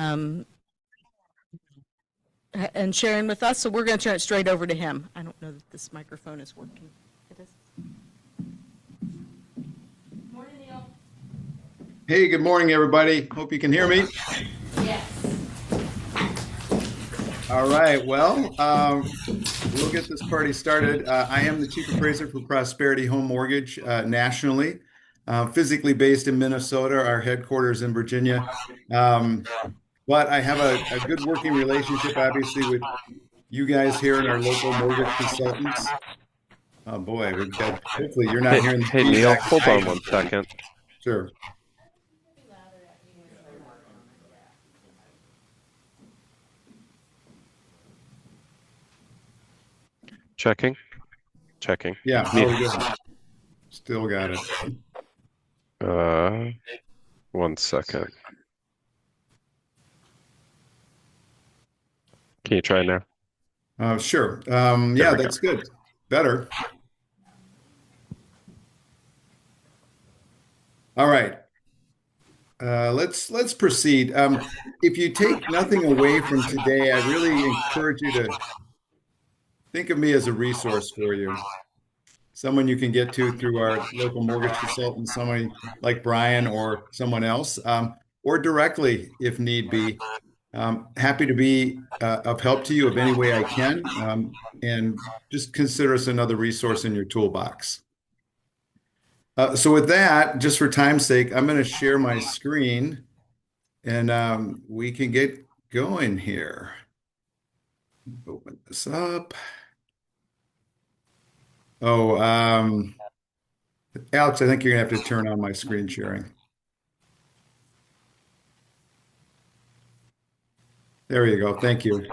um, and sharing with us. So we're going to turn it straight over to him. I don't know that this microphone is working. It is. Morning, Neil. Hey, good morning, everybody. Hope you can hear me. Yes. All right. Well, we'll get this party started. I am the Chief Appraiser for Prosperity Home Mortgage nationally, physically based in Minnesota, our headquarters in Virginia. But I have a good working relationship, obviously, with you guys here and our local mortgage consultants. Oh boy, we've got, hopefully you're not Hey, hearing the hey Neil, feedback hold I on am. 1 second. Sure. Checking, checking. Yeah, how are we doing? Still got it. Uh, 1 second. Can you try now? Sure. There Yeah, we go. that's good. Better. All right. Let's proceed. If you take nothing away from today, I really encourage you to think of me as a resource for you, someone you can get to through our local mortgage consultant, someone like Brian or someone else, or directly if need be. Happy to be of help to you of any way I can, and just consider us another resource in your toolbox. So with that, just for time's sake, I'm going to share my screen. And we can get going here. Open this up. Oh, Alex, I think you're gonna have to turn on my screen sharing. There you go. Thank you.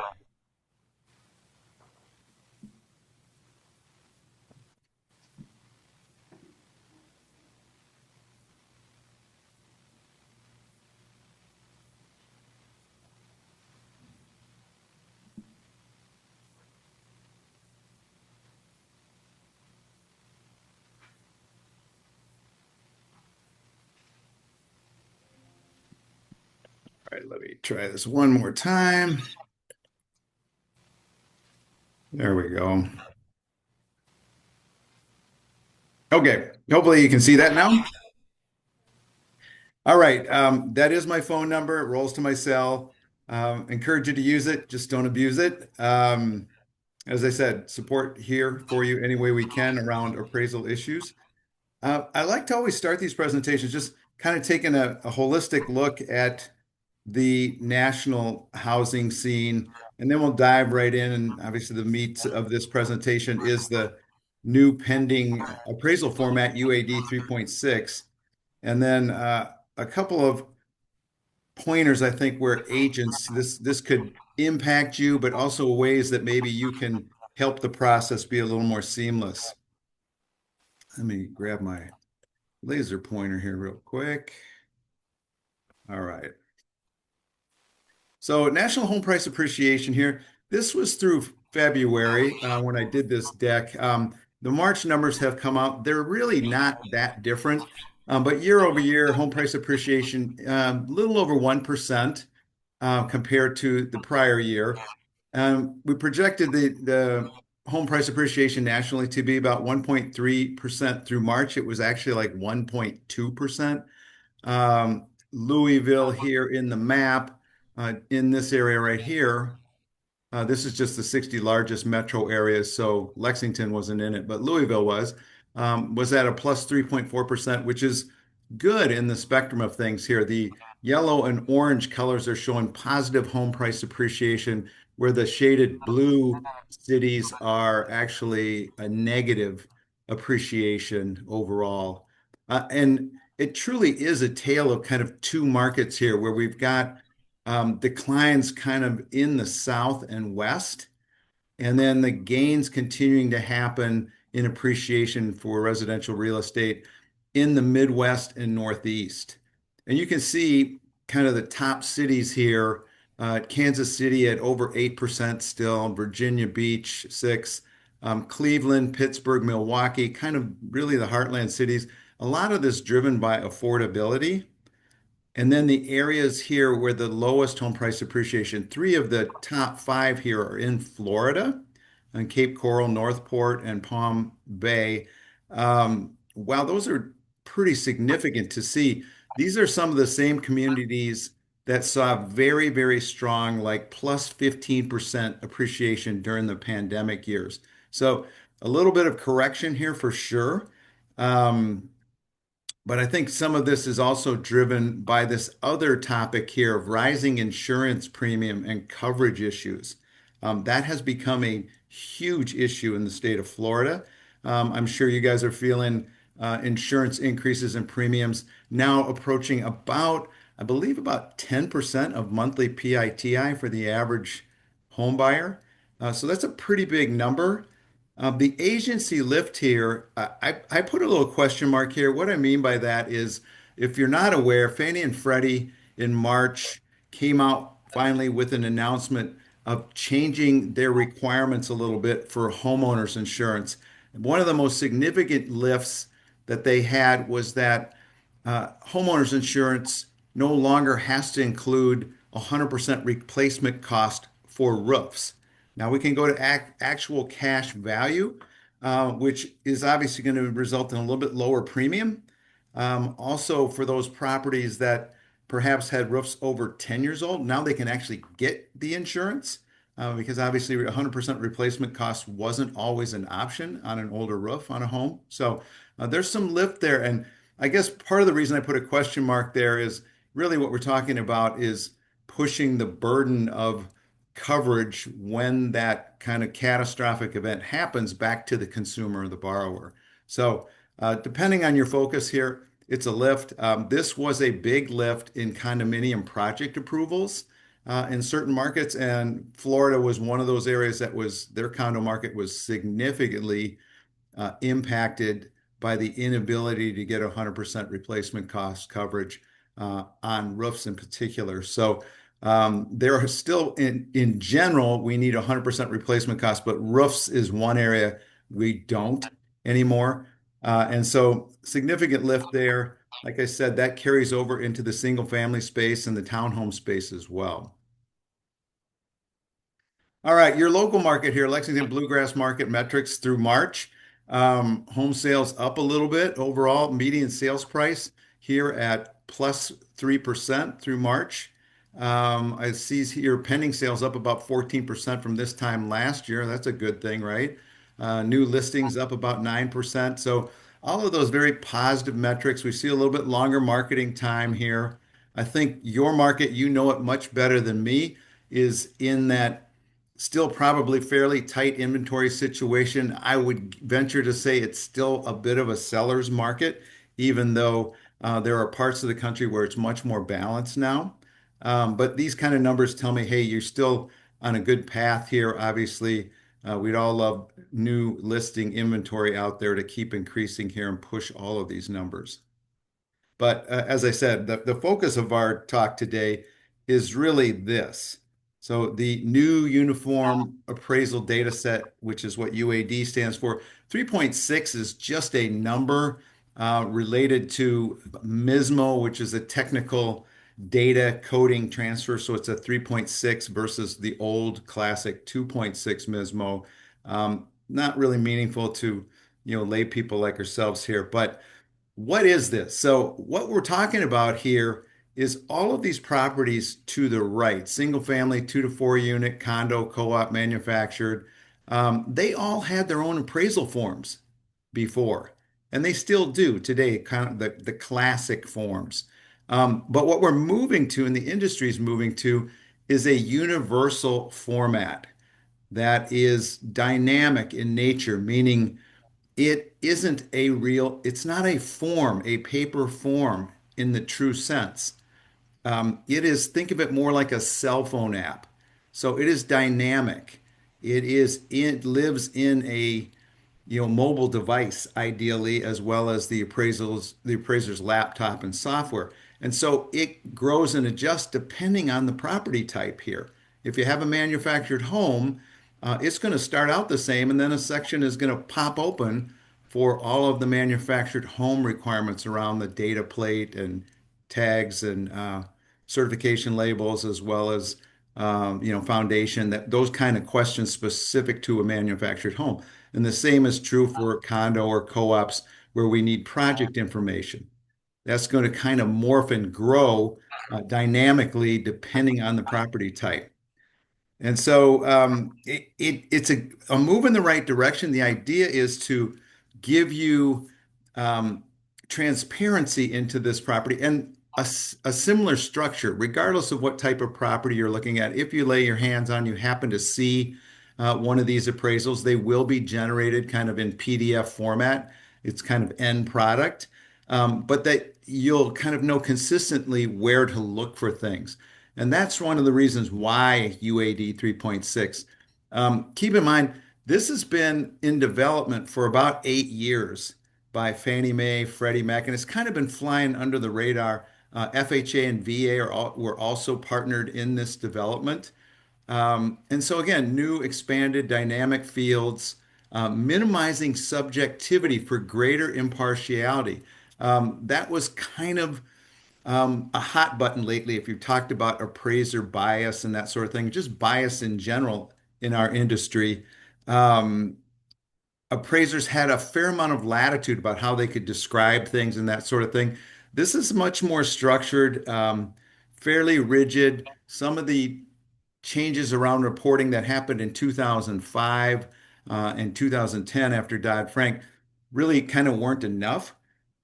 All right, let me try this one more time. There we go. Okay, hopefully you can see that now. All right, that is my phone number. It rolls to my cell. Encourage you to use it, just don't abuse it. As I said, support here for you any way we can around appraisal issues. I like to always start these presentations just kind of taking a holistic look at the national housing scene, and then we'll dive right in. And obviously, the meat of this presentation is the new pending appraisal format UAD 3.6, and then a couple of pointers, I think, where agents this could impact you, but also ways that maybe you can help the process be a little more seamless. Let me grab my laser pointer here real quick. All right. So national home price appreciation here. This was through February when I did this deck. The March numbers have come out. They're really not that different. But year over year, home price appreciation, a little over 1% compared to the prior year. We projected the home price appreciation nationally to be about 1.3% through March. It was actually like 1.2%. Louisville here in the map, in this area right here. This is just the 60 largest metro areas, so Lexington wasn't in it, but Louisville was at a plus 3.4%, which is good in the spectrum of things here. The yellow and orange colors are showing positive home price appreciation, where the shaded blue cities are actually a negative appreciation overall. And it truly is a tale of kind of two markets here, where we've got declines kind of in the south and west, and then the gains continuing to happen in appreciation for residential real estate in the Midwest and Northeast. And you can see kind of the top cities here, Kansas City at over 8% still, Virginia Beach, 6, Cleveland, Pittsburgh, Milwaukee, kind of really the heartland cities. A lot of this driven by affordability. And then the areas here where the lowest home price appreciation, three of the top five here are in Florida, and Cape Coral, Northport, and Palm Bay. While those are pretty significant to see, these are some of the same communities that saw very, very strong, like plus 15% appreciation during the pandemic years. So a little bit of correction here for sure. Um, but I think some of this is also driven by this other topic here of rising insurance premium and coverage issues. That has become a huge issue in the state of Florida. I'm sure you guys are feeling insurance increases in premiums now approaching about, I believe, about 10% of monthly PITI for the average home buyer. So that's a pretty big number. The agency lift here, I put a little question mark here. What I mean by that is, if you're not aware, Fannie and Freddie in March came out finally with an announcement of changing their requirements a little bit for homeowners insurance. One of the most significant lifts that they had was that homeowners insurance no longer has to include 100% replacement cost for roofs. Now we can go to actual cash value, which is obviously going to result in a little bit lower premium. Also, for those properties that perhaps had roofs over 10 years old, now they can actually get the insurance because obviously 100% replacement cost wasn't always an option on an older roof on a home. So there's some lift there. And I guess part of the reason I put a question mark there is really what we're talking about is pushing the burden of coverage when that kind of catastrophic event happens back to the consumer or the borrower. So, depending on your focus here, it's a lift. This was a big lift in condominium project approvals in certain markets, and Florida was one of those areas that was their condo market was significantly impacted by the inability to get 100% replacement cost coverage on roofs in particular. So there are still, in general, we need 100% replacement cost, but roofs is one area we don't anymore. And so significant lift there. Like I said, that carries over into the single family space and the townhome space as well. All right, your local market here, Lexington Bluegrass Market metrics through March. Home sales up a little bit overall. Median sales price here at plus 3% through March. I see here pending sales up about 14% from this time last year. That's a good thing, right? New listings up about 9%. So all of those very positive metrics. We see a little bit longer marketing time here. I think your market, you know it much better than me, is in that still probably fairly tight inventory situation. I would venture to say it's still a bit of a seller's market, even though there are parts of the country where it's much more balanced now. But these kind of numbers tell me, hey, you're still on a good path here. Obviously, we'd all love new listing inventory out there to keep increasing here and push all of these numbers. But as I said, the focus of our talk today is really this. So the new uniform appraisal data set, which is what UAD stands for, 3.6 is just a number related to MISMO, which is a technical data coding transfer. So it's a 3.6 versus the old classic 2.6 MISMO. Not really meaningful to lay people like ourselves here, but what is this? So what we're talking about here is all of these properties to the right, single family, 2 to 4 unit, condo, co-op, manufactured. They all had their own appraisal forms before, and they still do today, kind of the classic forms. But what we're moving to, and the industry is moving to, is a universal format that is dynamic in nature, meaning it's not a form, a paper form in the true sense. Think of it more like a cell phone app. So it is dynamic. It lives in a, mobile device, ideally, as well as the appraiser's laptop and software. And so it grows and adjusts depending on the property type here. If you have a manufactured home, it's going to start out the same, and then a section is going to pop open for all of the manufactured home requirements around the data plate and tags and certification labels, as well as foundation, that those kind of questions specific to a manufactured home. And the same is true for condo or co-ops where we need project information. That's going to kind of morph and grow dynamically depending on the property type. And so it's a move in the right direction. The idea is to give you um, transparency into this property and a similar structure, regardless of what type of property you're looking at. If you lay your hands on, you happen to see one of these appraisals, they will be generated kind of in PDF format. It's kind of end product, but that you'll kind of know consistently where to look for things. And that's one of the reasons why UAD 3.6. Keep in mind, this has been in development for about 8 years by Fannie Mae, Freddie Mac, and it's kind of been flying under the radar. FHA and VA were also partnered in this development. And so again, new expanded dynamic fields, minimizing subjectivity for greater impartiality. That was kind of a hot button lately if you've talked about appraiser bias and that sort of thing, just bias in general in our industry. Um, Appraisers had a fair amount of latitude about how they could describe things and that sort of thing. This is much more structured, fairly rigid. Some of the changes around reporting that happened in 2005 and 2010 after Dodd-Frank really kind of weren't enough.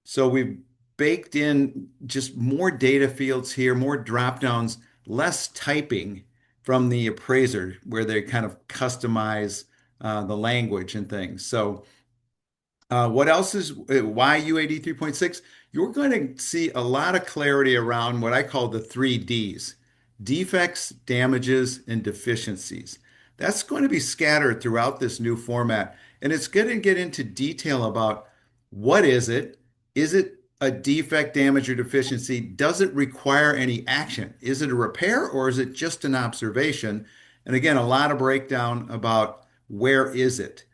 So we've baked in just more data fields here, more drop downs, less typing from the appraiser where they kind of customize the language and things. So what else is why UAD 3.6? You're going to see a lot of clarity around what I call the three Ds: defects, damages, and deficiencies. That's going to be scattered throughout this new format. And it's going to get into detail about what is it? Is it a defect, damage, or deficiency? Does it require any action? Is it a repair or is it just an observation? And again, a lot of breakdown about where is it?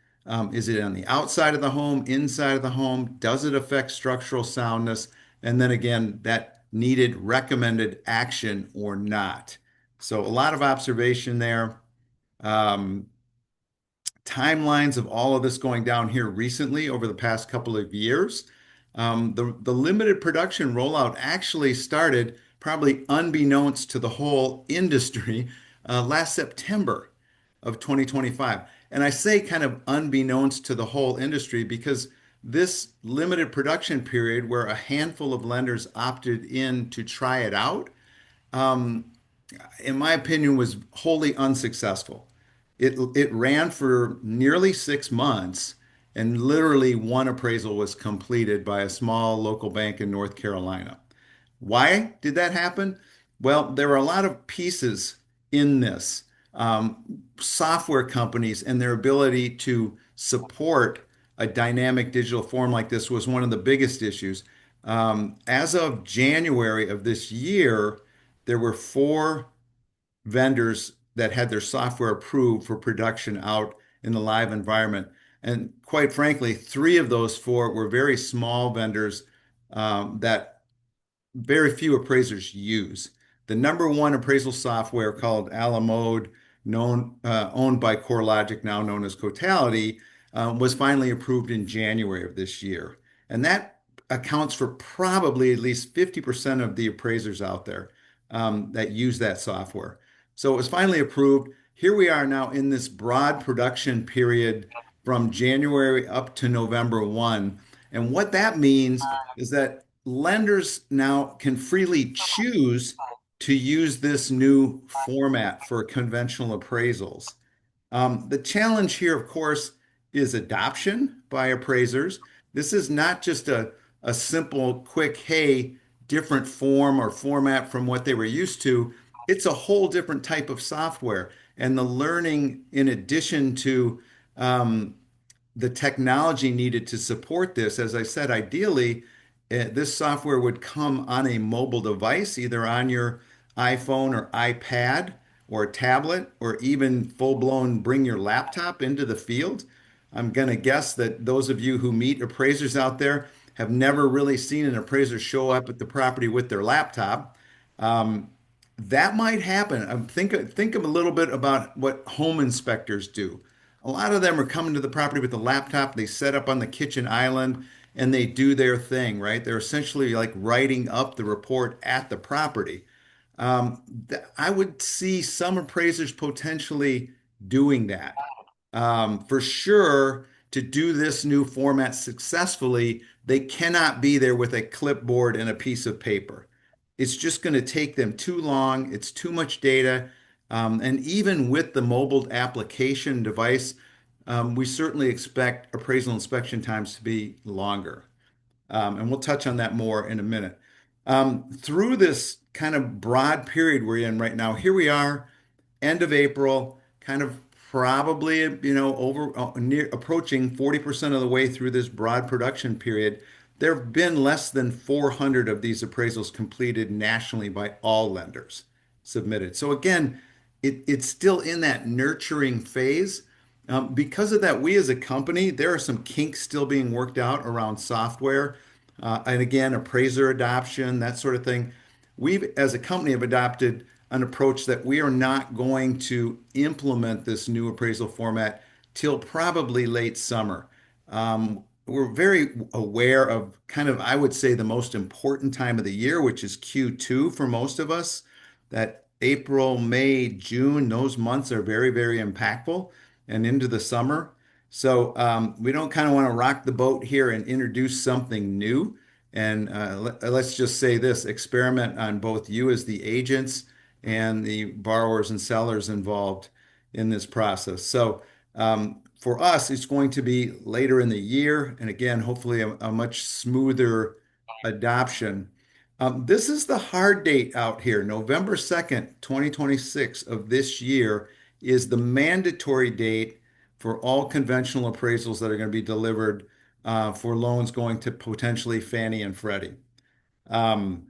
Is it on the outside of the home, inside of the home? Does it affect structural soundness? And then again, that needed recommended action or not. So a lot of observation there. Um, Timelines of all of this going down here recently over the past couple of years. The limited production rollout actually started probably unbeknownst to the whole industry last September of 2025. And I say kind of unbeknownst to the whole industry because this limited production period where a handful of lenders opted in to try it out, um, in my opinion, was wholly unsuccessful. It ran for nearly 6 months, and literally one appraisal was completed by a small local bank in North Carolina. Why did that happen? Well, there are a lot of pieces in this. Software companies and their ability to support a dynamic digital form like this was one of the biggest issues. As of January of this year, there were four vendors that had their software approved for production out in the live environment. And quite frankly, three of those four were very small vendors that very few appraisers use. The number one appraisal software called Alamode, owned by CoreLogic, now known as Cotality, was finally approved in January of this year. And that accounts for probably at least 50% of the appraisers out there that use that software. So it was finally approved. Here we are now in this broad production period from January up to November 1. And what that means is that lenders now can freely choose to use this new format for conventional appraisals. The challenge here, of course, is adoption by appraisers. This is not just a simple, quick, hey, different form or format from what they were used to. It's a whole different type of software. And the learning, in addition to the technology needed to support this, as I said, ideally, this software would come on a mobile device, either on your iPhone or iPad or a tablet, or even full-blown bring your laptop into the field. I'm going to guess that those of you who meet appraisers out there have never really seen an appraiser show up at the property with their laptop. Um, that might happen. Think of a little bit about what home inspectors do. A lot of them are coming to the property with a laptop. They set up on the kitchen island and they do their thing, right? They're essentially like writing up the report at the property. I would see some appraisers potentially doing that. For sure, to do this new format successfully, they cannot be there with a clipboard and a piece of paper. It's just going to take them too long. It's too much data. And even with the mobile application device, we certainly expect appraisal inspection times to be longer. And we'll touch on that more in a minute. Through this kind of broad period we're in right now, here we are, end of April, kind of probably, over near approaching 40% of the way through this broad production period. There have been less than 400 of these appraisals completed nationally by all lenders submitted. So again, it's still in that nurturing phase. Because of that, we as a company, there are some kinks still being worked out around software, and again, appraiser adoption, that sort of thing. We, as a company, have adopted an approach that we are not going to implement this new appraisal format till probably late summer. We're very aware of kind of, I would say, the most important time of the year, which is Q2 for most of us. That April, May, June, those months are very, very impactful and into the summer. So we don't kind of want to rock the boat here and introduce something new. And let's just say this, experiment on both you as the agents and the borrowers and sellers involved in this process. So for us, it's going to be later in the year. And again, hopefully a much smoother adoption. This is the hard date out here. November 2nd, 2026 of this year is the mandatory date for all conventional appraisals that are going to be delivered for loans going to potentially Fannie and Freddie. Um,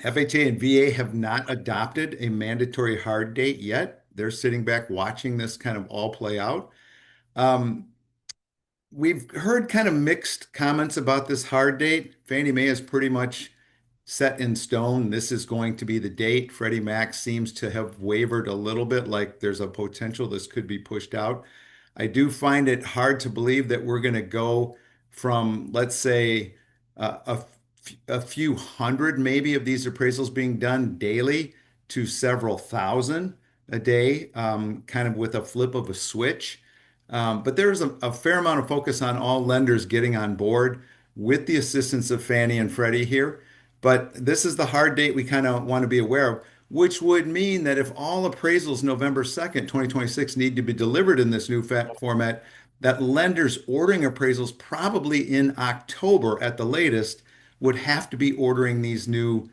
FHA and VA have not adopted a mandatory hard date yet. They're sitting back watching this kind of all play out. Um, we've heard kind of mixed comments about this hard date. Fannie Mae is pretty much set in stone. This is going to be the date. Freddie Mac seems to have wavered a little bit, like there's a potential this could be pushed out. I do find it hard to believe that we're going to go from, let's say, a few hundred maybe of these appraisals being done daily to several thousand a day, kind of with a flip of a switch. But there's a fair amount of focus on all lenders getting on board with the assistance of Fannie and Freddie here. But this is the hard date we kind of want to be aware of, which would mean that if all appraisals November 2nd, 2026 need to be delivered in this new format, that lenders ordering appraisals probably in October at the latest would have to be ordering these new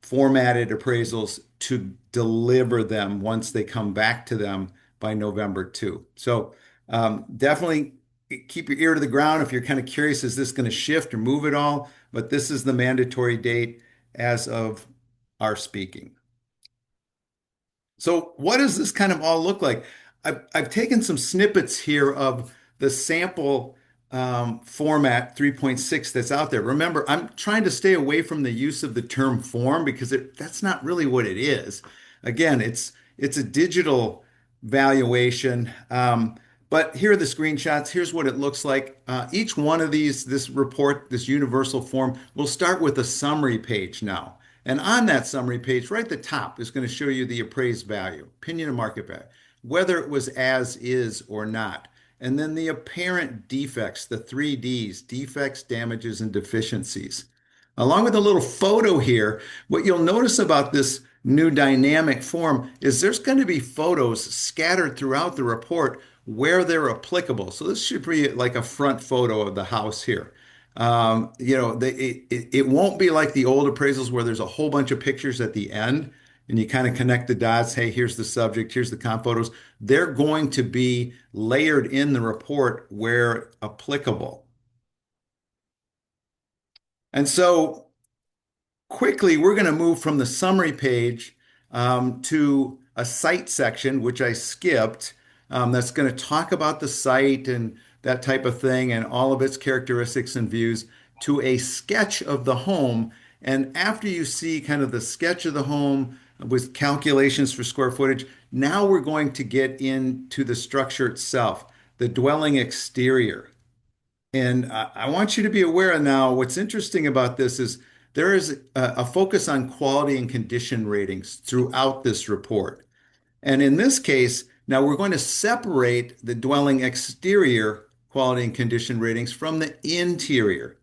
formatted appraisals to deliver them once they come back to them by November 2. So definitely keep your ear to the ground if you're kind of curious, is this going to shift or move at all? But this is the mandatory date as of our speaking. So what does this kind of all look like? I've taken some snippets here of the sample format 3.6 that's out there. Remember, I'm trying to stay away from the use of the term form because that's not really what it is. Again, it's a digital valuation. But here are the screenshots. Here's what it looks like. Each one of these, this report, this universal form, will start with a summary page now. And on that summary page, right at the top, is going to show you the appraised value, opinion of market value, whether it was as is or not. And then the apparent defects, the 3Ds, defects, damages, and deficiencies. Along with a little photo here, what you'll notice about this new dynamic form is there's going to be photos scattered throughout the report where they're applicable. So this should be like a front photo of the house here. It won't be like the old appraisals where there's a whole bunch of pictures at the end and you kind of connect the dots. Hey, here's the subject, here's the comp photos. They're going to be layered in the report where applicable. And so quickly, we're going to move from the summary page to a site section, which I skipped, that's going to talk about the site and that type of thing and all of its characteristics and views. to a sketch of the home. And after you see kind of the sketch of the home with calculations for square footage, now we're going to get into the structure itself, the dwelling exterior. And I want you to be aware now, what's interesting about this is there is a focus on quality and condition ratings throughout this report. And in this case, now we're going to separate the dwelling exterior quality and condition ratings from the interior.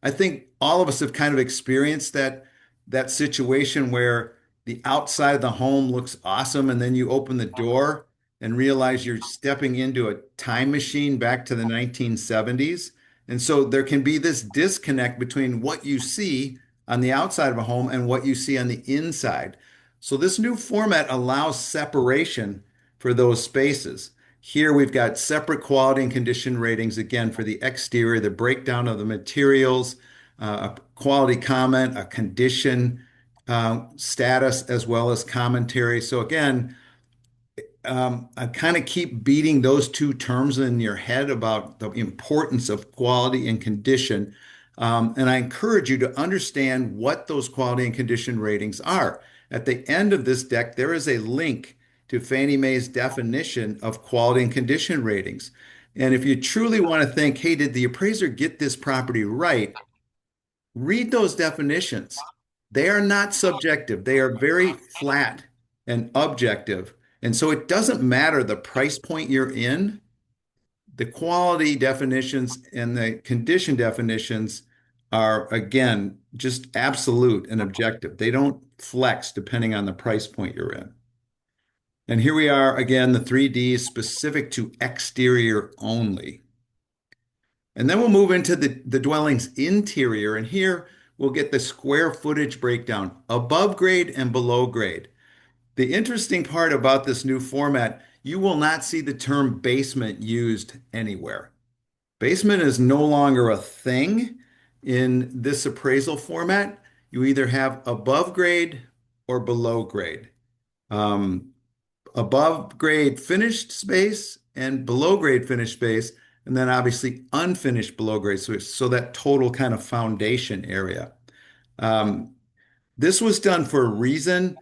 I think all of us have kind of experienced that situation where the outside of the home looks awesome, and then you open the door and realize you're stepping into a time machine back to the 1970s. And so there can be this disconnect between what you see on the outside of a home and what you see on the inside. So this new format allows separation for those spaces. Here we've got separate quality and condition ratings, again, for the exterior, the breakdown of the materials, a quality comment, a condition status, as well as commentary. So again, I kind of keep beating those two terms in your head about the importance of quality and condition. And I encourage you to understand what those quality and condition ratings are. At the end of this deck, there is a link to Fannie Mae's definition of quality and condition ratings. And if you truly want to think, hey, did the appraiser get this property right? Read those definitions. They are not subjective. They are very flat and objective. And so it doesn't matter the price point you're in, the quality definitions and the condition definitions are, again, just absolute and objective. They don't flex depending on the price point you're in. And here we are again, the 3Ds specific to exterior only. And then we'll move into the dwelling's interior. And here we'll get the square footage breakdown above grade and below grade. The interesting part about this new format, you will not see the term basement used anywhere. Basement is no longer a thing in this appraisal format. You either have above grade or below grade. Above grade finished space and below grade finished space, and then obviously unfinished below grade. So that total kind of foundation area. This was done for a reason.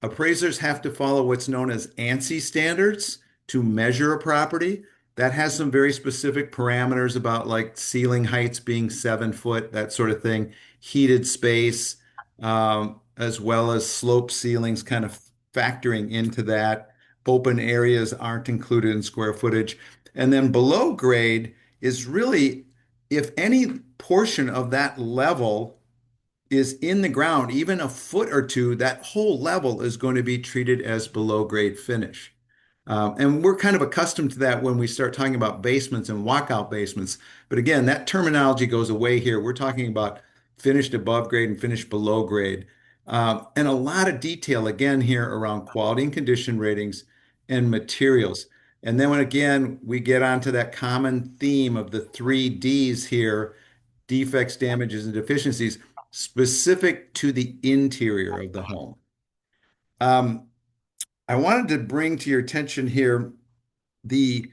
Appraisers have to follow what's known as ANSI standards to measure a property. That has some very specific parameters about like ceiling heights being 7 foot, that sort of thing, heated space, as well as slope ceilings kind of factoring into that. Open areas aren't included in square footage. And then below grade is really if any portion of that level is in the ground, even a foot or two, that whole level is going to be treated as below grade finish. And we're kind of accustomed to that when we start talking about basements and walkout basements. But again, that terminology goes away here. We're talking about finished above grade and finished below grade. And a lot of detail again here around quality and condition ratings and materials. And then when again, we get onto that common theme of the 3Ds here, defects, damages, and deficiencies specific to the interior of the home. I wanted to bring to your attention here the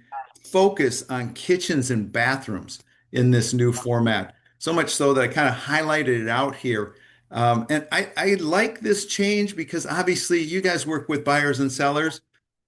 focus on kitchens and bathrooms in this new format. So much so that I kind of highlighted it out here. And I like this change because obviously you guys work with buyers and sellers.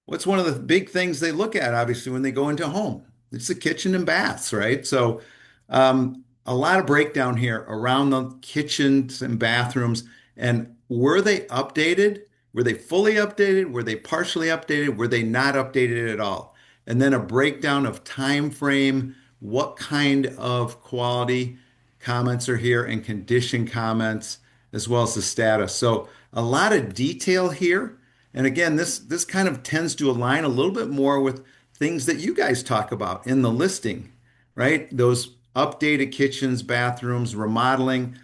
What's one of the big things they look at, obviously, when they go into a home? It's the kitchen and baths, right? So a lot of breakdown here around the kitchens and bathrooms. And were they updated? Were they fully updated? Were they partially updated? Were they not updated at all? And then a breakdown of time frame, what kind of quality comments are here and condition comments, as well as the status. So a lot of detail here. And again, this kind of tends to align a little bit more with things that you guys talk about in the listing, right? Those updated kitchens, bathrooms, remodeling.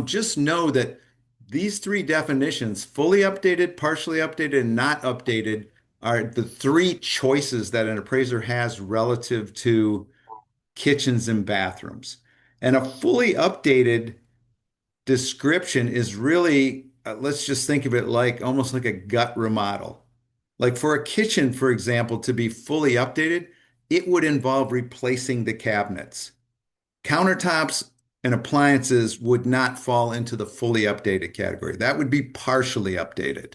Just know that these three definitions, fully updated, partially updated, and not updated, are the three choices that an appraiser has relative to kitchens and bathrooms. And a fully updated description is really, let's just think of it like almost like a gut remodel. Like for a kitchen, for example, to be fully updated, it would involve replacing the cabinets, countertops, and appliances would not fall into the fully updated category. That would be partially updated.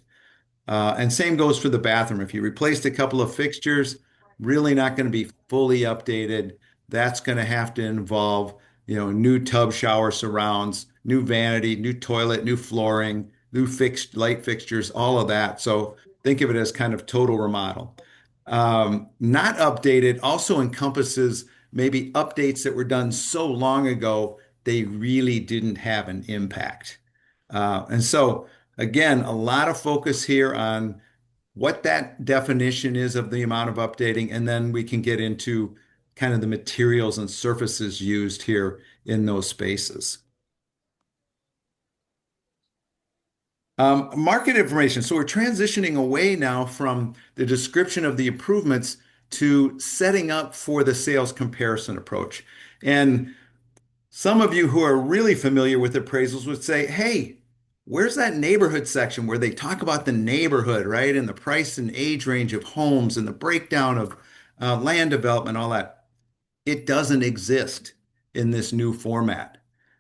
And same goes for the bathroom. If you replaced a couple of fixtures, really not going to be fully updated. That's going to have to involve, new tub shower surrounds, new vanity, new toilet, new flooring, new fixed light fixtures, all of that. So think of it as kind of total remodel. Not updated also encompasses maybe updates that were done so long ago, they really didn't have an impact. And so again, a lot of focus here on what that definition is of the amount of updating, and then we can get into kind of the materials and surfaces used here in those spaces. Market information. So we're transitioning away now from the description of the improvements to setting up for the sales comparison approach. And some of you who are really familiar with appraisals would say, hey, where's that neighborhood section where they talk about the neighborhood, right? And the price and age range of homes and the breakdown of land development, all that. It doesn't exist in this new format.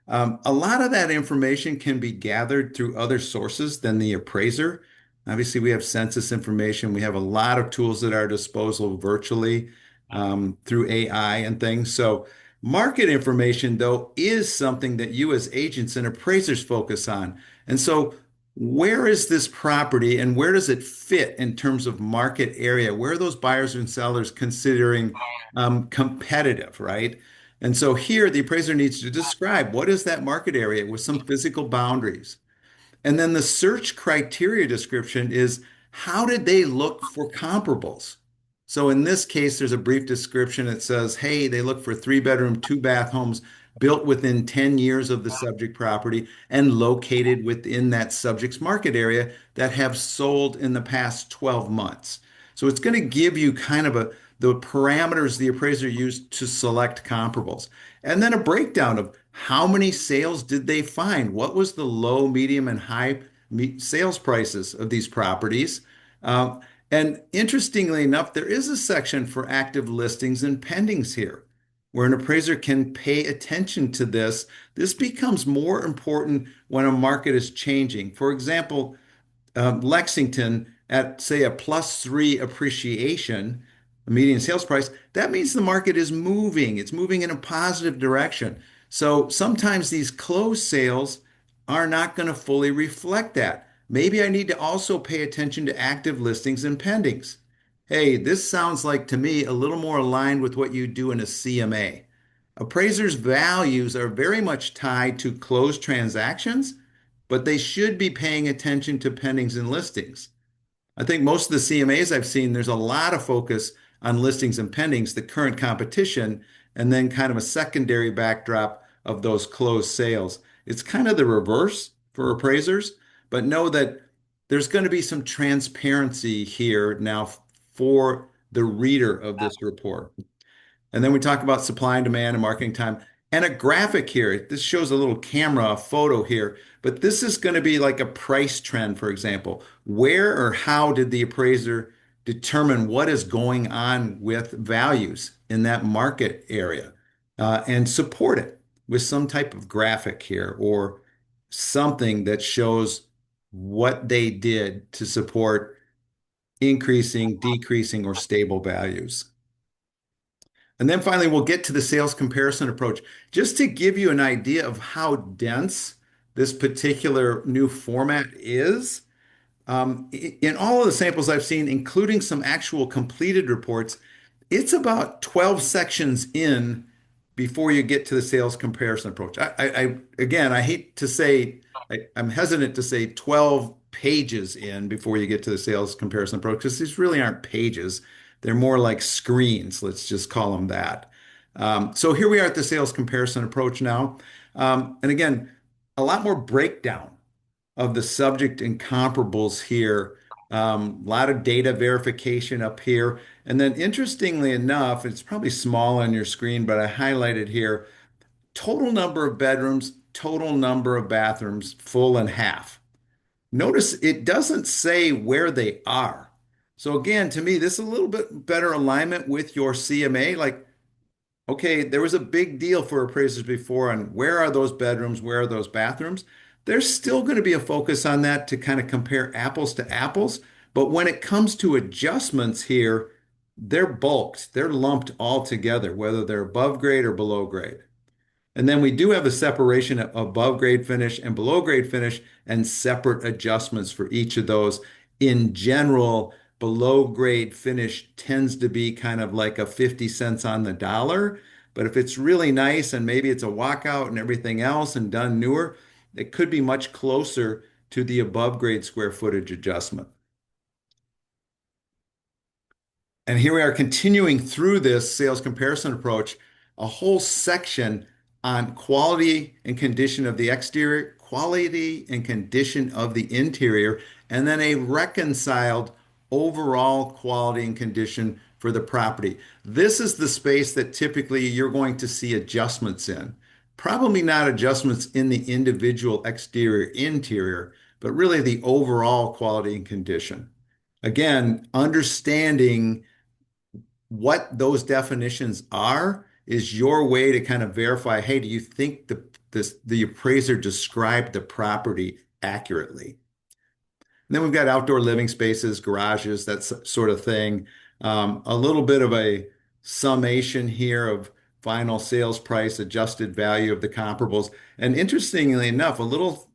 A lot of that information can be gathered through other sources than the appraiser. Obviously, we have census information. We have a lot of tools at our disposal virtually through AI and things. So, market information, though, is something that you as agents and appraisers focus on. And so, where is this property and where does it fit in terms of market area? Where are those buyers and sellers considering competitive, right? And so here the appraiser needs to describe what is that market area with some physical boundaries. And then the search criteria description is how did they look for comparables? So in this case, there's a brief description that says, hey, they look for 3-bedroom, 2-bath homes built within 10 years of the subject property and located within that subject's market area that have sold in the past 12 months. So it's going to give you kind of the parameters the appraiser used to select comparables. And then a breakdown of how many sales did they find? What was the low, medium, and high sales prices of these properties? Uh, and interestingly enough, there is a section for active listings and pendings here, where an appraiser can pay attention to this. This becomes more important when a market is changing. For example, Lexington at, say, a +3 appreciation, a median sales price, that means the market is moving. It's moving in a positive direction. So sometimes these closed sales are not going to fully reflect that. Maybe I need to also pay attention to active listings and pendings. Hey, this sounds like to me a little more aligned with what you do in a CMA. Appraisers' values are very much tied to closed transactions, but they should be paying attention to pendings and listings. I think most of the CMAs I've seen, there's a lot of focus on listings and pendings, the current competition, and then kind of a secondary backdrop of those closed sales. It's kind of the reverse for appraisers, but know that there's going to be some transparency here now for the reader of this report. And then we talk about supply and demand and marketing time. And a graphic here. This shows a little camera, a photo here, but this is going to be like a price trend, for example. Where or how did the appraiser determine what is going on with values in that market area and support it with some type of graphic here or something that shows what they did to support increasing, decreasing, or stable values. And then finally, we'll get to the sales comparison approach. Just to give you an idea of how dense this particular new format is, in all of the samples I've seen, including some actual completed reports, it's about 12 sections in before you get to the sales comparison approach. Again, I hate to say, I'm hesitant to say 12 pages in before you get to the sales comparison approach because these really aren't pages. They're more like screens. Let's just call them that. So here we are at the sales comparison approach now. And again, a lot more breakdown of the subject and comparables here. A lot of data verification up here. And then interestingly enough, it's probably small on your screen, but I highlighted here, total number of bedrooms, total number of bathrooms, full and half. Notice it doesn't say where they are. So again, to me, this is a little bit better alignment with your CMA. Like okay, there was a big deal for appraisers before on where are those bedrooms, where are those bathrooms. There's still going to be a focus on that to kind of compare apples to apples. But when it comes to adjustments here, they're bulked, they're lumped all together, whether they're above grade or below grade. And then we do have a separation of above grade finish and below grade finish and separate adjustments for each of those. In general, below grade finish tends to be kind of like a 50 cents on the dollar. But if it's really nice and maybe it's a walkout and everything else and done newer, it could be much closer to the above grade square footage adjustment. And here we are continuing through this sales comparison approach, a whole section on quality and condition of the exterior, quality and condition of the interior, and then a reconciled overall quality and condition for the property. This is the space that typically you're going to see adjustments in. Probably not adjustments in the individual exterior, interior, but really the overall quality and condition. Again, understanding what those definitions are is your way to kind of verify, hey, do you think the appraiser described the property accurately? And then we've got outdoor living spaces, garages, that sort of thing. A little bit of a summation here of final sales price, adjusted value of the comparables. And interestingly enough, a little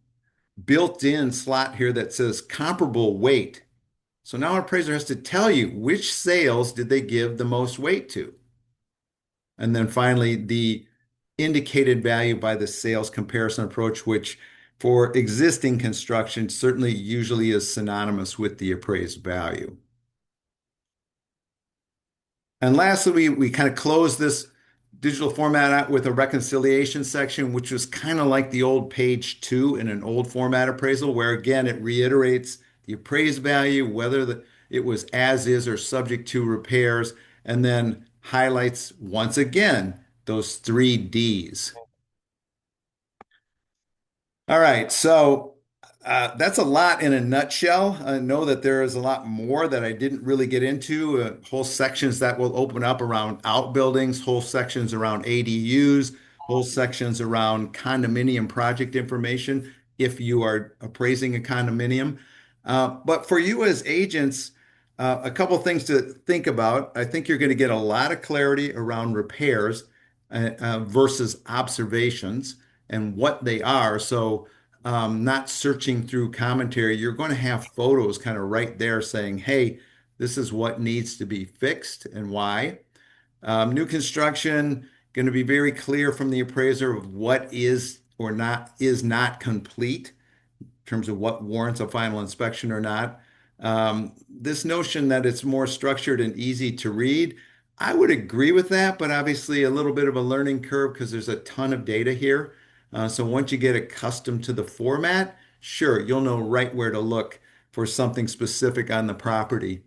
built-in slot here that says comparable weight. So now an appraiser has to tell you which sales did they give the most weight to. And then finally, the indicated value by the sales comparison approach, which for existing construction certainly usually is synonymous with the appraised value. And lastly, we kind of close this digital format out with a reconciliation section, which was kind of like the old page 2 in an old format appraisal, where again, it reiterates the appraised value, whether it was as is or subject to repairs, and then highlights once again those 3 Ds. All right, so that's a lot in a nutshell. I know that there is a lot more that I didn't really get into, whole sections that will open up around outbuildings, whole sections around ADUs, whole sections around condominium project information if you are appraising a condominium. But for you as agents, a couple things to think about. I think you're going to get a lot of clarity around repairs versus observations and what they are. So, not searching through commentary, you're going to have photos kind of right there saying, hey, this is what needs to be fixed and why. New construction, going to be very clear from the appraiser of what is not complete terms of what warrants a final inspection or not. This notion that it's more structured and easy to read, I would agree with that, but obviously a little bit of a learning curve because there's a ton of data here. So once you get accustomed to the format, sure, you'll know right where to look for something specific on the property.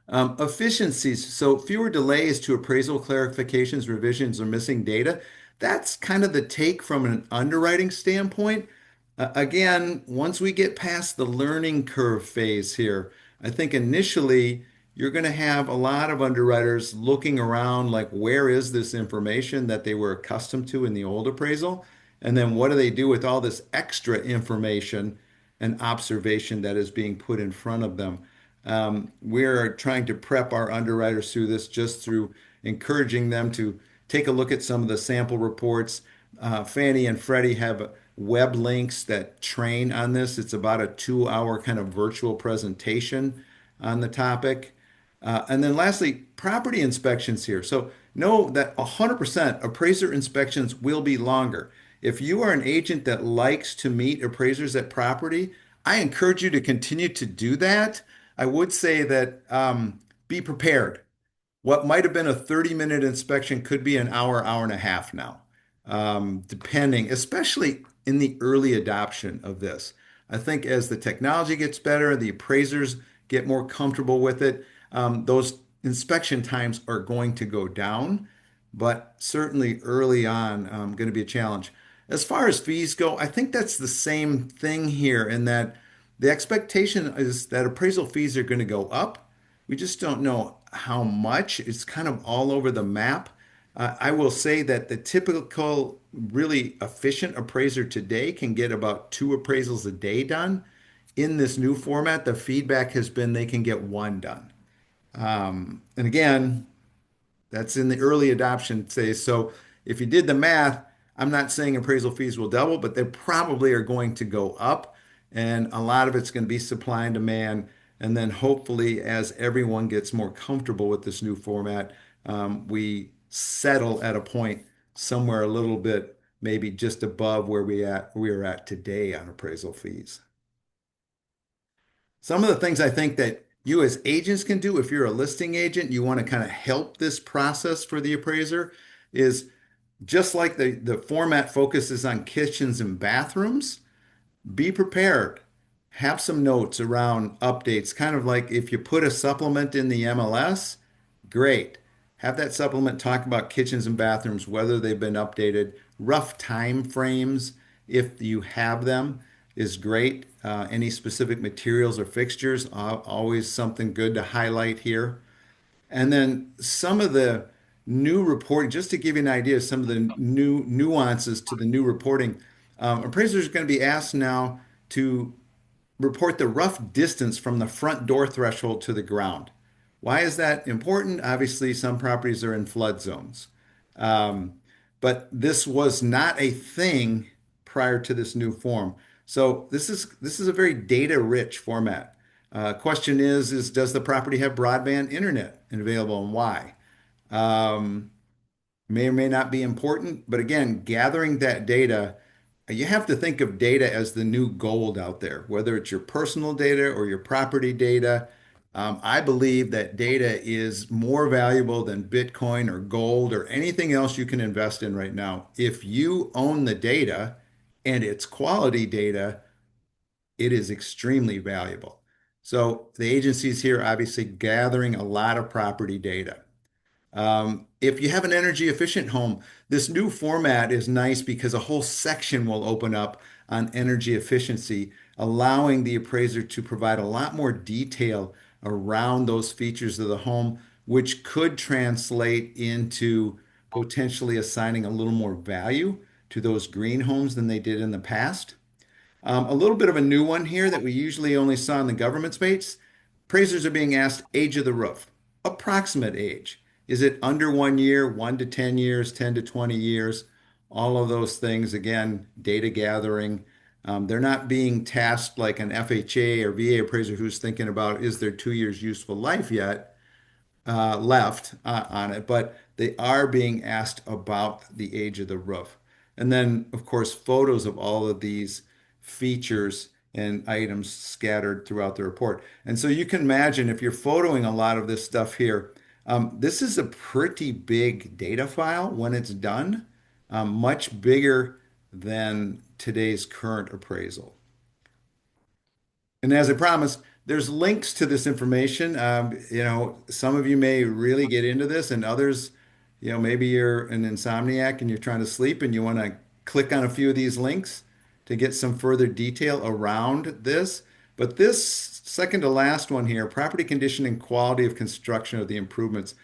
Efficiencies, so fewer delays to appraisal clarifications, revisions, or missing data. That's kind of the take from an underwriting standpoint. Again, once we get past the learning curve phase here, I think initially you're going to have a lot of underwriters looking around like, where is this information that they were accustomed to in the old appraisal? And then what do they do with all this extra information and observation that is being put in front of them? We're trying to prep our underwriters through this just through encouraging them to take a look at some of the sample reports. Fannie and Freddie have web links that train on this. It's about a 2 hour kind of virtual presentation on the topic. And then lastly, property inspections here. So know that 100% appraiser inspections will be longer. If you are an agent that likes to meet appraisers at property, I encourage you to continue to do that. I would say that be prepared. What might have been a 30-minute inspection could be an hour, hour and a half now, depending, especially in the early adoption of this. I think as the technology gets better, the appraisers get more comfortable with it, those inspection times are going to go down, but certainly early on, going to be a challenge. As far as fees go, I think that's the same thing here in that the expectation is that appraisal fees are going to go up. We just don't know how much. It's kind of all over the map. I will say that the typical really efficient appraiser today can get about 2 appraisals a day done. In this new format, the feedback has been they can get 1 done. And again, that's in the early adoption phase. So if you did the math, I'm not saying appraisal fees will double, but they probably are going to go up. And a lot of it's going to be supply and demand. And then hopefully, as everyone gets more comfortable with this new format, we settle at a point somewhere a little bit, maybe just above where we are at today on appraisal fees. Some of the things I think that you as agents can do if you're a listing agent, you want to kind of help this process for the appraiser is just like the format focuses on kitchens and bathrooms, be prepared. Have some notes around updates, kind of like if you put a supplement in the MLS, great. Have that supplement talk about kitchens and bathrooms, whether they've been updated, rough time frames, if you have them, is great. Any specific materials or fixtures, always something good to highlight here. And then some of the new reporting, just to give you an idea, some of the new nuances to the new reporting, appraisers are going to be asked now to report the rough distance from the front door threshold to the ground. Why is that important? Obviously, some properties are in flood zones. Um, but this was not a thing prior to this new form. So this is a very data-rich format. Question is does the property have broadband internet available and why? Um, may or may not be important, but again, gathering that data, you have to think of data as the new gold out there, whether it's your personal data or your property data. I believe that data is more valuable than Bitcoin or gold or anything else you can invest in right now. If you own the data and it's quality data, it is extremely valuable. So the agencies here obviously gathering a lot of property data. If you have an energy efficient home, this new format is nice because a whole section will open up on energy efficiency, allowing the appraiser to provide a lot more detail around those features of the home, which could translate into potentially assigning a little more value to those green homes than they did in the past. A little bit of a new one here that we usually only saw in the government space. Appraisers are being asked age of the roof, approximate age. Is it under 1 year, 1 to 10 years, 10 to 20 years? All of those things, again, data gathering. They're not being tasked like an FHA or VA appraiser who's thinking about is there 2 years useful life yet left on it, but they are being asked about the age of the roof. And then, of course, photos of all of these features and items scattered throughout the report. And so you can imagine if you're photoing a lot of this stuff here, this is a pretty big data file when it's done, much bigger than today's current appraisal. And as I promised, there's links to this information. Some of you may really get into this, and others, maybe you're an insomniac and you're trying to sleep and you want to click on a few of these links to get some further detail around this. But this second to last one here, property condition and quality of construction of the improvements,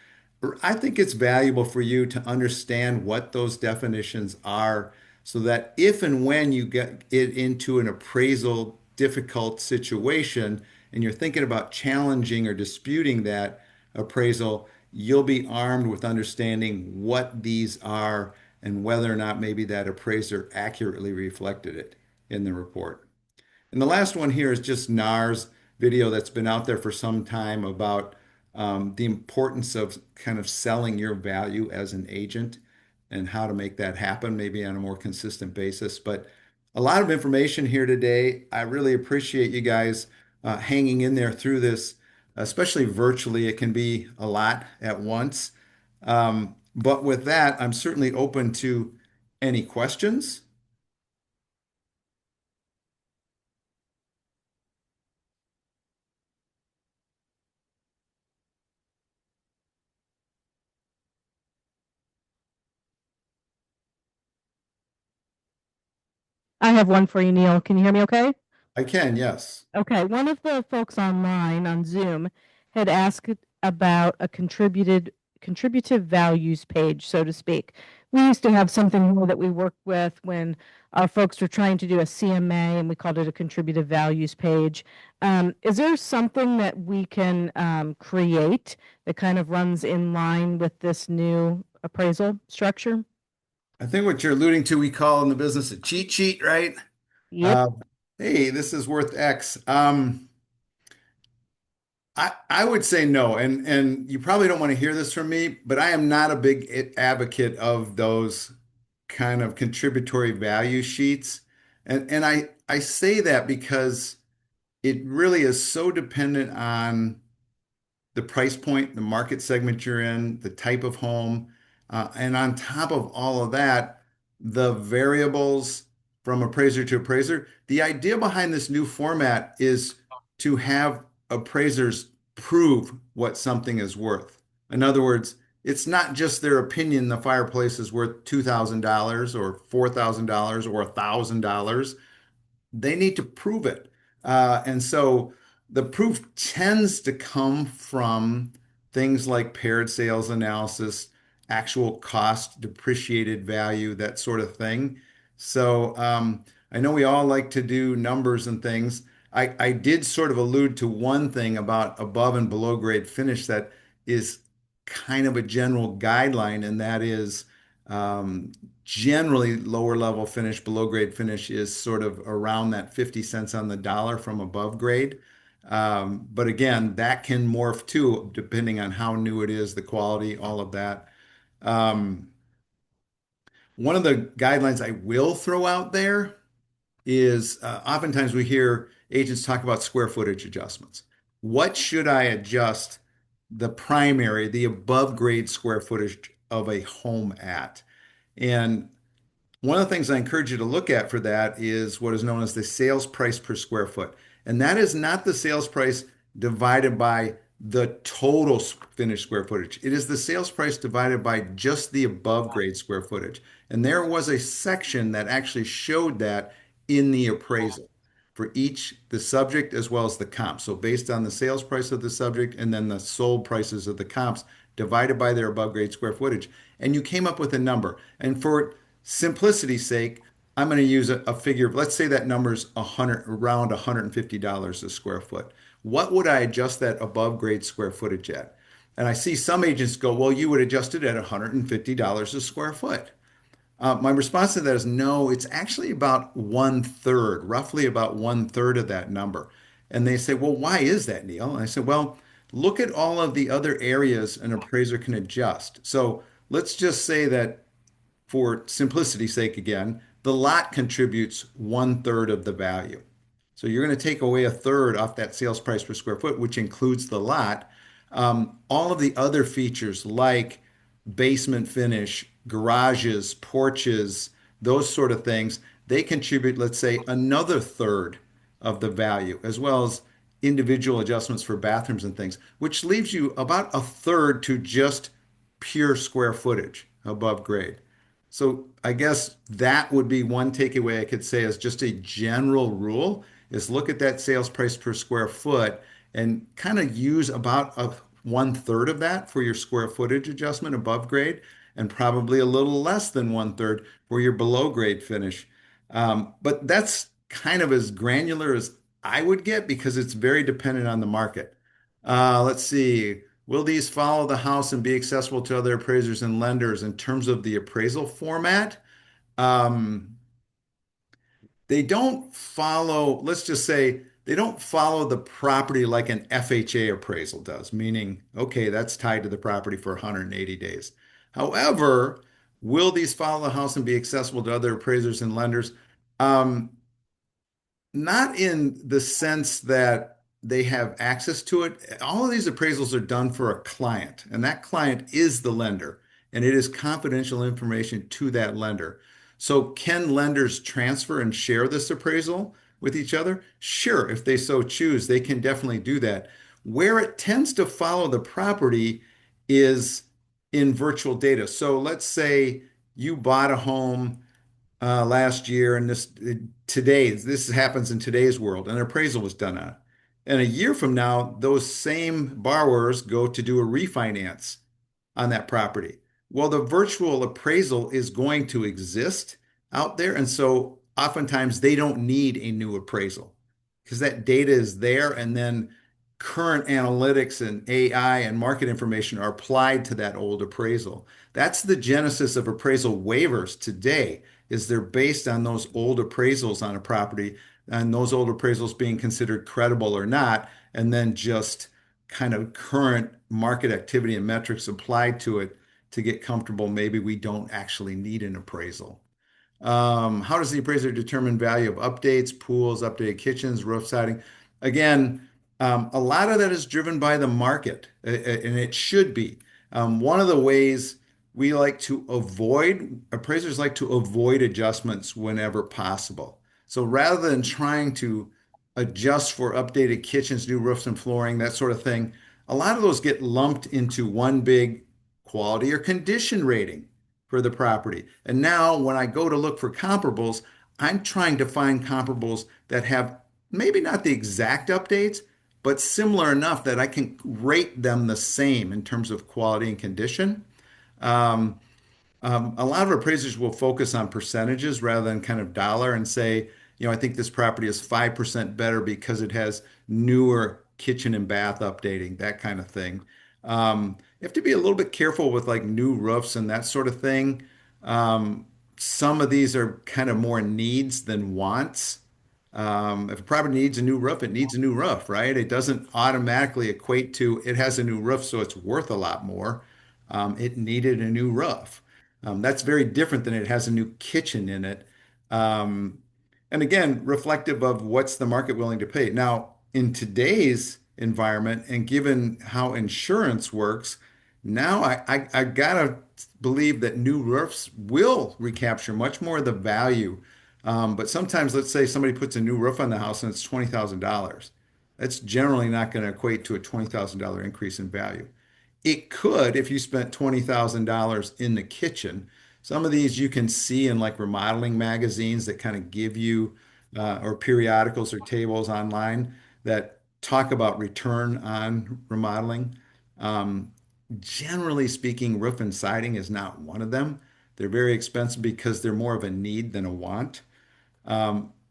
I think it's valuable for you to understand what those definitions are so that if and when you get it into an appraisal difficult situation and you're thinking about challenging or disputing that appraisal, you'll be armed with understanding what these are and whether or not maybe that appraiser accurately reflected it in the report. And the last one here is just NAR's video that's been out there for some time about the importance of kind of selling your value as an agent and how to make that happen, maybe on a more consistent basis. But a lot of information here today. I really appreciate you guys hanging in there through this, especially virtually. It can be a lot at once. But with that, I'm certainly open to any questions. I have one for you, Neil. Can you hear me okay? I can, yes. Okay, one of the folks online on Zoom had asked about a contributed contributive values page, so to speak. We used to have something more that we worked with when our folks were trying to do a CMA, and we called it a contributive values page. Is there something that we can create that kind of runs in line with this new appraisal structure? I think what you're alluding to, we call in the business a cheat sheet, right? Yep. Uh, hey, this is worth X. I would say no, and you probably don't want to hear this from me, but I am not a big advocate of those kind of contributory value sheets. And I say that because it really is so dependent on the price point, the market segment you're in, the type of home, and on top of all of that, the variables from appraiser to appraiser. The idea behind this new format is to have appraisers prove what something is worth. In other words, it's not just their opinion the fireplace is worth $2,000 or $4,000 or $1,000. They need to prove it. And so the proof tends to come from things like paired sales analysis, actual cost, depreciated value, that sort of thing. So I know we all like to do numbers and things. I did sort of allude to one thing about above and below grade finish that is kind of a general guideline, and that is um, generally lower level finish, below grade finish is sort of around that 50 cents on the dollar from above grade. But again, that can morph too, depending on how new it is, the quality, all of that. Um, One of the guidelines I will throw out there is oftentimes we hear agents talk about square footage adjustments. What should I adjust the primary, the above grade square footage of a home at? And one of the things I encourage you to look at for that is what is known as the sales price per square foot. And that is not the sales price divided by the total finished square footage. It is the sales price divided by just the above grade square footage. And there was a section that actually showed that in the appraisal for each, the subject as well as the comp. So based on the sales price of the subject and then the sold prices of the comps divided by their above grade square footage. And you came up with a number. And for simplicity's sake, I'm going to use a figure. Let's say that number's 100, around $150 a square foot. What would I adjust that above grade square footage at? And I see some agents go, well, you would adjust it at $150 a square foot. My response to that is no, it's actually about one third, roughly about one third of that number. And they say, well, why is that, Neil? And I said, well, look at all of the other areas an appraiser can adjust. So let's just say that for simplicity's sake again, the lot contributes one third of the value. So you're going to take away a third off that sales price per square foot, which includes the lot. All of the other features like basement finish, garages, porches, those sort of things, they contribute, let's say, another third of the value, as well as individual adjustments for bathrooms and things, which leaves you about a third to just pure square footage above grade. So I guess that would be one takeaway I could say as just a general rule is look at that sales price per square foot and kind of use about one third of that for your square footage adjustment above grade and probably a little less than one third for your below grade finish. But that's kind of as granular as I would get because it's very dependent on the market. Let's see. Will these follow the house and be accessible to other appraisers and lenders in terms of the appraisal format? Um, they don't follow, let's just say, they don't follow the property like an FHA appraisal does, meaning, okay, that's tied to the property for 180 days. However, will these follow the house and be accessible to other appraisers and lenders? Um, Not in the sense that they have access to it. All of these appraisals are done for a client, and that client is the lender, and it is confidential information to that lender. So, can lenders transfer and share this appraisal with each other? Sure, if they so choose, they can definitely do that. Where it tends to follow the property is in virtual data. So, let's say you bought a home last year, and today this happens in today's world. An appraisal was done on it, and a year from now, those same borrowers go to do a refinance, on that property. Well, the virtual appraisal is going to exist out there. And so oftentimes they don't need a new appraisal because that data is there. And then current analytics and AI and market information are applied to that old appraisal. That's the genesis of appraisal waivers today, is they're based on those old appraisals on a property and those old appraisals being considered credible or not, and then just kind of current market activity and metrics applied to it to get comfortable. Maybe we don't actually need an appraisal. How does the appraiser determine value of updates, pools, updated kitchens, roof siding? Again, a lot of that is driven by the market, and it should be. One of the ways we like to avoid, appraisers like to avoid adjustments whenever possible. So rather than trying to adjust for updated kitchens, new roofs and flooring, that sort of thing, a lot of those get lumped into one big quality or condition rating for the property. And now when I go to look for comparables, I'm trying to find comparables that have maybe not the exact updates, but similar enough that I can rate them the same in terms of quality and condition. Um, a lot of appraisers will focus on percentages rather than kind of dollar and say, I think this property is 5% better because it has newer kitchen and bath updating, that kind of thing. You have to be a little bit careful with like new roofs and that sort of thing. Some of these are kind of more needs than wants. If a property needs a new roof, it needs a new roof, right? It doesn't automatically equate to it has a new roof, so it's worth a lot more. It needed a new roof. That's very different than it has a new kitchen in it. Um, and again, reflective of what's the market willing to pay. Now, in today's environment, and given how insurance works, now I gotta believe that new roofs will recapture much more of the value. But sometimes, let's say somebody puts a new roof on the house and it's $20,000. That's generally not going to equate to a $20,000 increase in value. It could if you spent $20,000 in the kitchen. Some of these you can see in like remodeling magazines that kind of give you, or periodicals or tables online that talk about return on remodeling. Um, Generally speaking, roof and siding is not one of them. They're very expensive because they're more of a need than a want.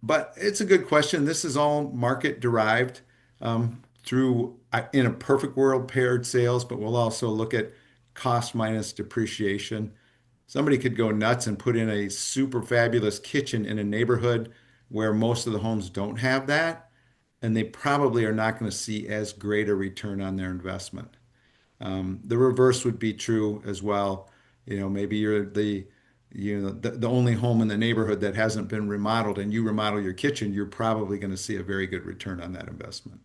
But it's a good question. This is all market derived through, in a perfect world, paired sales, but we'll also look at cost minus depreciation. Somebody could go nuts and put in a super fabulous kitchen in a neighborhood where most of the homes don't have that, and they probably are not going to see as great a return on their investment. The reverse would be true as well. Maybe you're the only home in the neighborhood that hasn't been remodeled and you remodel your kitchen, you're probably going to see a very good return on that investment.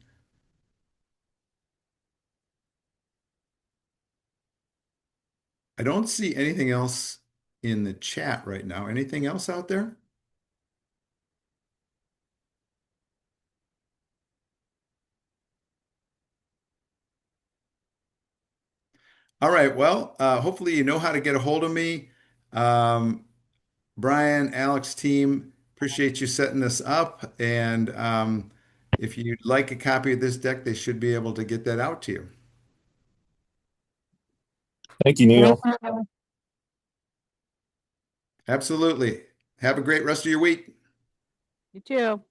I don't see anything else in the chat right now. Anything else out there? All right. Well, hopefully you know how to get a hold of me. Um, Brian, Alex, team, appreciate you setting this up. And if you'd like a copy of this deck, they should be able to get that out to you. Thank you, Thank Neil. you. Absolutely. Have a great rest of your week. You too.